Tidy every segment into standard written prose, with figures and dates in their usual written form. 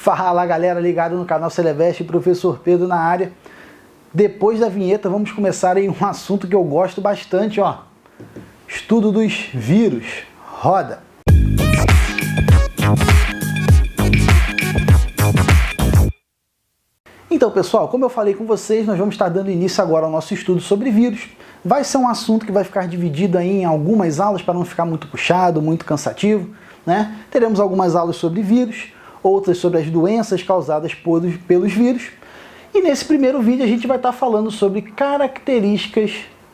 Fala galera, ligado no canal Celeveste, professor Pedro na área. Depois da vinheta vamos começar em um assunto que eu gosto bastante, ó. Estudo dos vírus. Roda! Então pessoal, como eu falei com vocês, nós vamos estar dando início agora ao nosso estudo sobre vírus. Vai ser um assunto que vai ficar dividido aí em algumas aulas para não ficar muito puxado, muito cansativo, né? Teremos algumas aulas sobre vírus, outras sobre as doenças causadas pelos vírus. E nesse primeiro vídeo a gente vai estar falando sobre características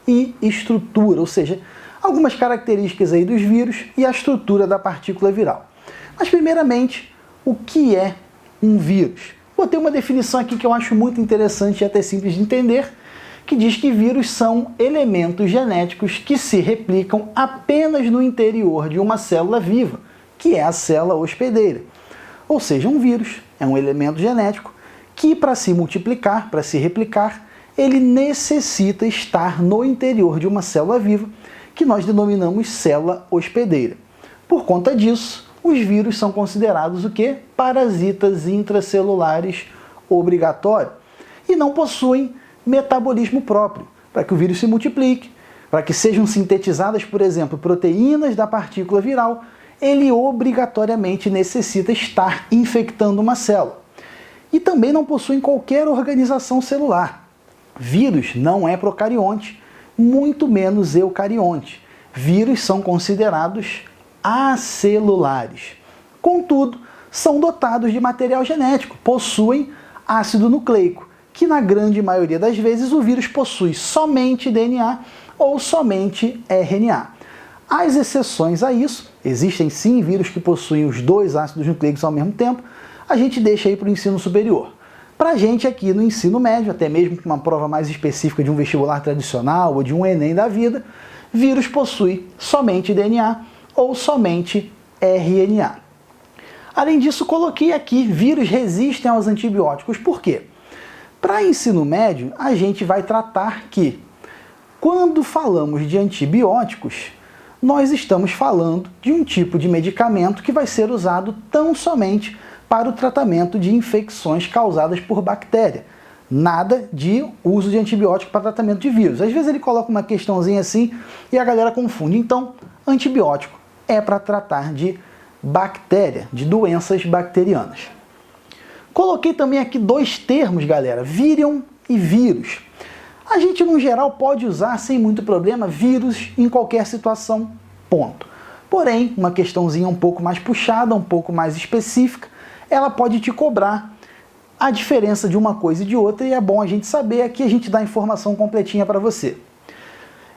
e estrutura, ou seja, algumas características aí dos vírus e a estrutura da partícula viral. Mas primeiramente, o que é um vírus? Botei uma definição aqui que eu acho muito interessante e até simples de entender, que diz que vírus são elementos genéticos que se replicam apenas no interior de uma célula viva, que é a célula hospedeira. Ou seja, um vírus é um elemento genético que, para se multiplicar, para se replicar, ele necessita estar no interior de uma célula viva, que nós denominamos célula hospedeira. Por conta disso, os vírus são considerados o quê? Parasitas intracelulares obrigatórios e não possuem metabolismo próprio para que o vírus se multiplique, para que sejam sintetizadas, por exemplo, proteínas da partícula viral. Ele obrigatoriamente necessita estar infectando uma célula. E também não possuem qualquer organização celular. Vírus não é procarionte, muito menos eucarionte. Vírus são considerados acelulares. Contudo, são dotados de material genético, possuem ácido nucleico, que na grande maioria das vezes o vírus possui somente DNA ou somente RNA. As exceções a isso, existem sim vírus que possuem os dois ácidos nucleicos ao mesmo tempo, a gente deixa aí para o ensino superior. Para a gente aqui no ensino médio, até mesmo para uma prova mais específica de um vestibular tradicional ou de um Enem da vida, vírus possui somente DNA ou somente RNA. Além disso, coloquei aqui, vírus resistem aos antibióticos. Por quê? Para ensino médio, a gente vai tratar que, quando falamos de antibióticos, nós estamos falando de um tipo de medicamento que vai ser usado tão somente para o tratamento de infecções causadas por bactéria. Nada de uso de antibiótico para tratamento de vírus. Às vezes ele coloca uma questãozinha assim e a galera confunde. Então, antibiótico é para tratar de bactéria, de doenças bacterianas. Coloquei também aqui dois termos, galera, vírion e vírus. A gente, no geral, pode usar sem muito problema vírus em qualquer situação, ponto. Porém, uma questãozinha um pouco mais puxada, um pouco mais específica, ela pode te cobrar a diferença de uma coisa e de outra, e é bom a gente saber, aqui a gente dá a informação completinha para você.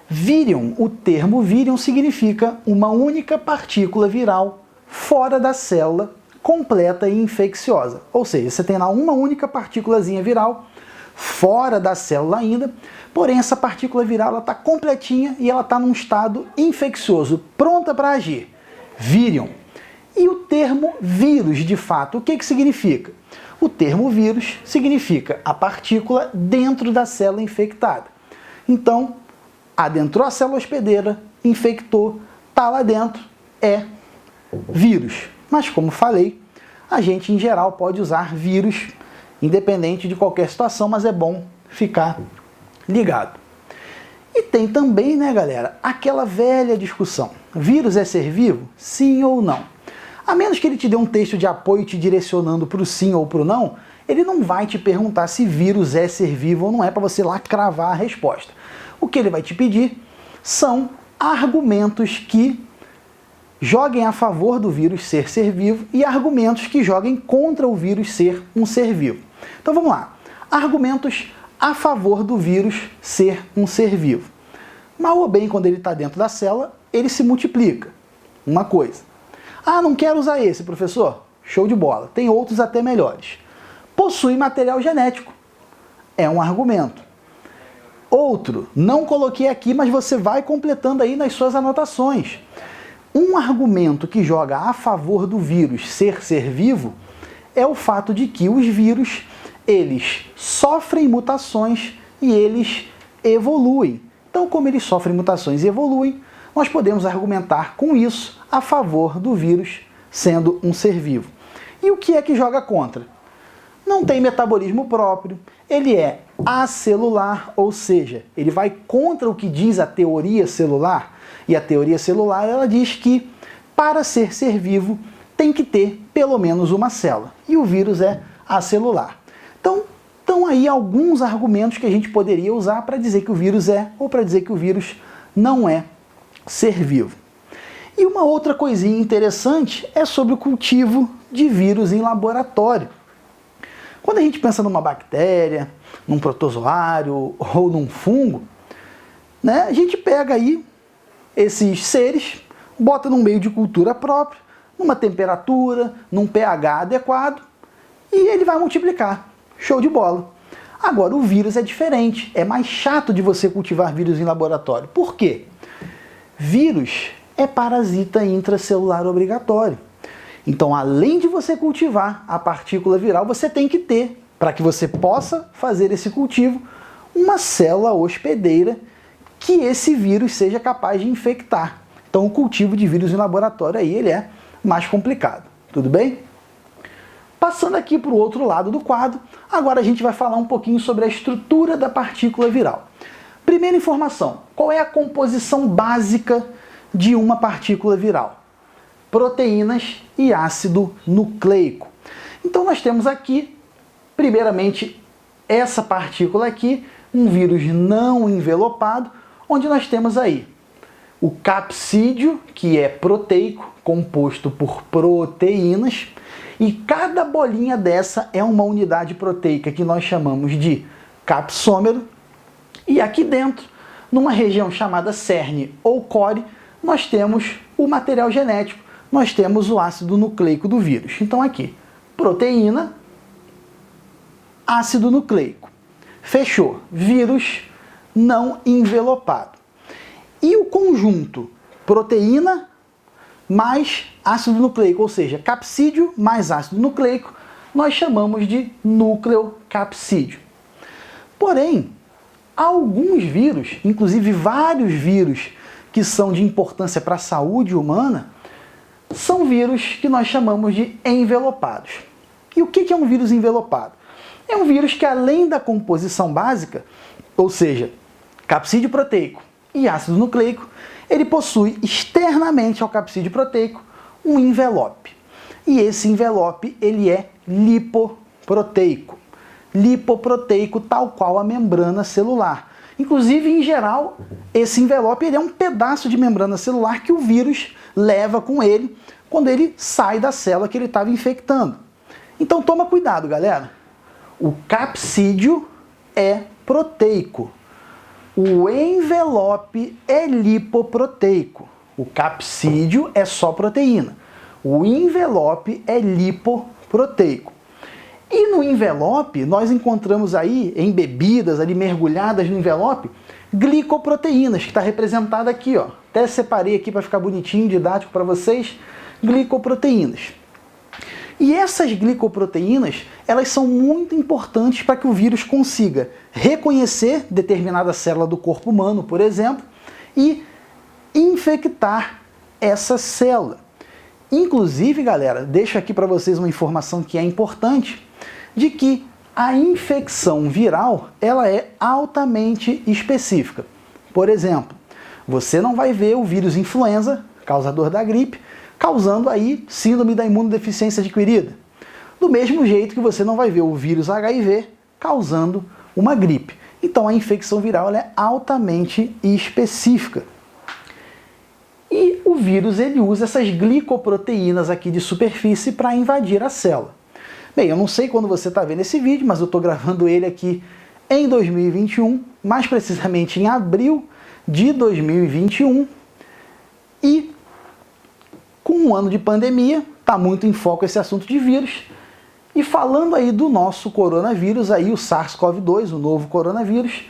Vírion, o termo vírion significa uma única partícula viral fora da célula, completa e infecciosa. Ou seja, você tem lá uma única partículazinha viral, fora da célula ainda, porém essa partícula viral está completinha e ela está num estado infeccioso, pronta para agir. Vírion. E o termo vírus, de fato, o que significa? O termo vírus significa a partícula dentro da célula infectada. Então, adentrou a célula hospedeira, infectou, está lá dentro, é vírus. Mas como falei, a gente em geral pode usar vírus independente de qualquer situação, mas é bom ficar ligado. E tem também, né, galera, aquela velha discussão. Vírus é ser vivo? Sim ou não? A menos que ele te dê um texto de apoio te direcionando para o sim ou para o não, ele não vai te perguntar se vírus é ser vivo ou não é, para você lá cravar a resposta. O que ele vai te pedir são argumentos que joguem a favor do vírus ser vivo e argumentos que joguem contra o vírus ser um ser vivo. Então vamos lá. Argumentos a favor do vírus ser um ser vivo. Mal ou bem, quando ele está dentro da célula, ele se multiplica. Uma coisa. Ah, não quero usar esse, professor. Show de bola. Tem outros até melhores. Possui material genético. É um argumento. Outro, não coloquei aqui, mas você vai completando aí nas suas anotações. Um argumento que joga a favor do vírus ser vivo é o fato de que os vírus, eles sofrem mutações e eles evoluem. Então, como eles sofrem mutações e evoluem, nós podemos argumentar com isso a favor do vírus sendo um ser vivo. E E o que é que joga contra? Não tem metabolismo próprio, ele é acelular, ou seja, ele vai contra o que diz a teoria celular. E a teoria celular, ela diz que para ser vivo tem que ter pelo menos uma célula. E o vírus é acelular. Então, estão aí alguns argumentos que a gente poderia usar para dizer que o vírus é ou para dizer que o vírus não é ser vivo. E uma outra coisinha interessante é sobre o cultivo de vírus em laboratório. Quando a gente pensa numa bactéria, num protozoário ou num fungo, né, a gente pega aí esses seres, bota num meio de cultura próprio, numa temperatura, num pH adequado, e ele vai multiplicar. Show de bola. Agora, o vírus é diferente, é mais chato de você cultivar vírus em laboratório. Por quê? Vírus é parasita intracelular obrigatório. Então, além de você cultivar a partícula viral, você tem que ter, para que você possa fazer esse cultivo, uma célula hospedeira que esse vírus seja capaz de infectar. Então, o cultivo de vírus em laboratório aí, ele é mais complicado. Tudo bem? Passando aqui para o outro lado do quadro, agora a gente vai falar um pouquinho sobre a estrutura da partícula viral. Primeira informação, qual é a composição básica de uma partícula viral? Proteínas e ácido nucleico. Então nós temos aqui, primeiramente, essa partícula aqui, um vírus não envelopado, onde nós temos aí o capsídeo, que é proteico, composto por proteínas, e cada bolinha dessa é uma unidade proteica que nós chamamos de capsômero, e aqui dentro, numa região chamada cerne ou core, nós temos o material genético, nós temos o ácido nucleico do vírus. Então aqui, proteína, ácido nucleico. Fechou. Vírus não envelopado. E o conjunto proteína mais ácido nucleico, ou seja, capsídeo mais ácido nucleico, nós chamamos de nucleocapsídeo. Porém, alguns vírus, inclusive vários vírus que são de importância para a saúde humana, são vírus que nós chamamos de envelopados. E o que é um vírus envelopado? É um vírus que, além da composição básica, ou seja, capsídeo proteico e ácido nucleico, ele possui externamente ao capsídeo proteico um envelope. E esse envelope, ele é lipoproteico. Lipoproteico tal qual a membrana celular. Inclusive, em geral, esse envelope ele é um pedaço de membrana celular que o vírus leva com ele quando ele sai da célula que ele estava infectando. Então toma cuidado, galera. O capsídeo é proteico. O envelope é lipoproteico. O capsídeo é só proteína. O envelope é lipoproteico. E no envelope, nós encontramos aí, em bebidas ali mergulhadas no envelope, glicoproteínas, que está representada aqui, ó. Até separei aqui para ficar bonitinho, didático para vocês. Glicoproteínas. E essas glicoproteínas, elas são muito importantes para que o vírus consiga reconhecer determinada célula do corpo humano, por exemplo, e infectar essa célula. Inclusive, galera, deixo aqui para vocês uma informação que é importante, de que a infecção viral, ela é altamente específica. Por exemplo, você não vai ver o vírus influenza, causador da gripe, causando aí síndrome da imunodeficiência adquirida. Do mesmo jeito que você não vai ver o vírus HIV causando uma gripe. Então a infecção viral ela é altamente específica. E o vírus ele usa essas glicoproteínas aqui de superfície para invadir a célula. Bem, eu não sei quando você está vendo esse vídeo, mas eu estou gravando ele aqui em 2021, mais precisamente em abril de 2021. E com um ano de pandemia, está muito em foco esse assunto de vírus. E falando aí do nosso coronavírus, aí o SARS-CoV-2, o novo coronavírus,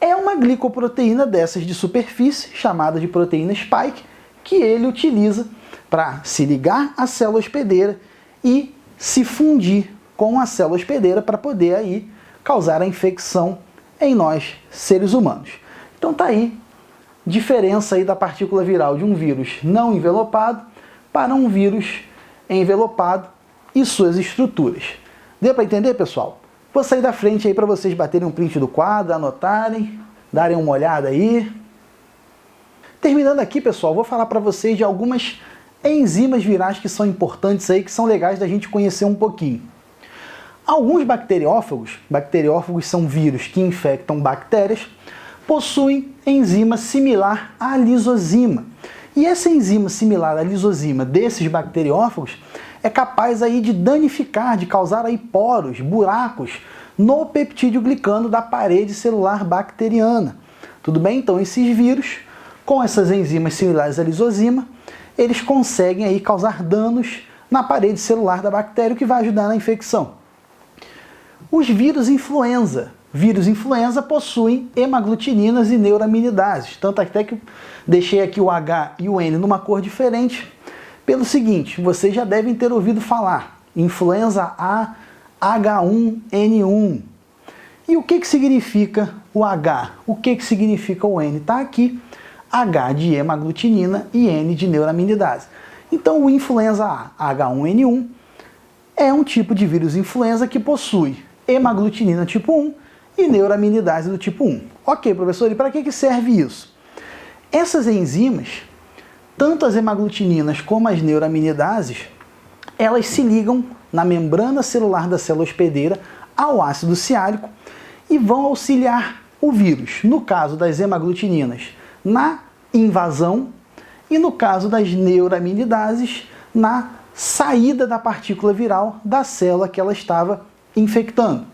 é uma glicoproteína dessas de superfície, chamada de proteína spike, que ele utiliza para se ligar à célula hospedeira e se fundir com a célula hospedeira para poder aí causar a infecção em nós, seres humanos. Então tá aí, diferença aí da partícula viral de um vírus não envelopado para um vírus envelopado, e suas estruturas. Deu para entender, pessoal? Vou sair da frente aí para vocês baterem um print do quadro, anotarem, darem uma olhada aí. Terminando aqui, pessoal, vou falar para vocês de algumas enzimas virais que são importantes aí, que são legais da gente conhecer um pouquinho. Alguns bacteriófagos são vírus que infectam bactérias, possuem enzima similar à lisozima. E essa enzima similar à lisozima desses bacteriófagos é capaz aí de danificar, de causar aí poros, buracos no peptídeo glicano da parede celular bacteriana. Tudo bem? Então esses vírus, com essas enzimas similares à lisozima, eles conseguem aí causar danos na parede celular da bactéria, o que vai ajudar na infecção. Os vírus influenza. Vírus influenza possuem hemaglutininas e neuraminidases. Tanto até que deixei aqui o H e o N numa cor diferente. Pelo seguinte, vocês já devem ter ouvido falar. Influenza A, H1N1. E o que significa o H? O que significa o N? Está aqui. H de hemaglutinina e N de neuraminidase. Então o influenza A, H1N1, é um tipo de vírus influenza que possui hemaglutinina tipo 1 e neuraminidase do tipo 1. Ok, professor, e para que serve isso? Essas enzimas, tanto as hemaglutininas como as neuraminidases, elas se ligam na membrana celular da célula hospedeira ao ácido ciálico e vão auxiliar o vírus, no caso das hemaglutininas, na invasão e no caso das neuraminidases, na saída da partícula viral da célula que ela estava infectando.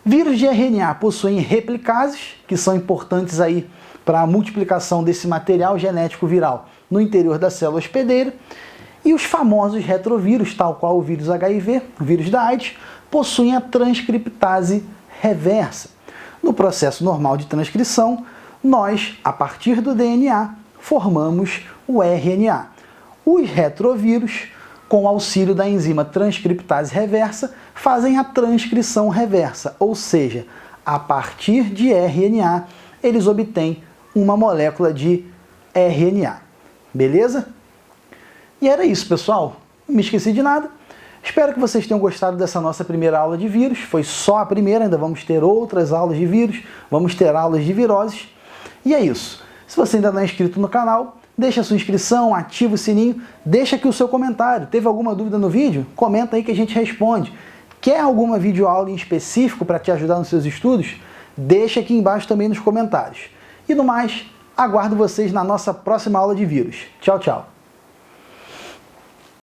Vírus de RNA possuem replicases, que são importantes aí para a multiplicação desse material genético viral no interior da célula hospedeira, e os famosos retrovírus, tal qual o vírus HIV, o vírus da AIDS, possuem a transcriptase reversa. No processo normal de transcrição, nós, a partir do DNA, formamos o RNA. Os retrovírus, com o auxílio da enzima transcriptase reversa, fazem a transcrição reversa, ou seja, a partir de RNA, eles obtêm uma molécula de RNA. Beleza? E era isso, pessoal. Não me esqueci de nada. Espero que vocês tenham gostado dessa nossa primeira aula de vírus. Foi só a primeira, ainda vamos ter outras aulas de vírus, vamos ter aulas de viroses. E é isso. Se você ainda não é inscrito no canal, deixa a sua inscrição, ativa o sininho, deixa aqui o seu comentário. Teve alguma dúvida no vídeo? Comenta aí que a gente responde. Quer alguma videoaula em específico para te ajudar nos seus estudos? Deixa aqui embaixo também nos comentários. E no mais, aguardo vocês na nossa próxima aula de vírus. Tchau, tchau!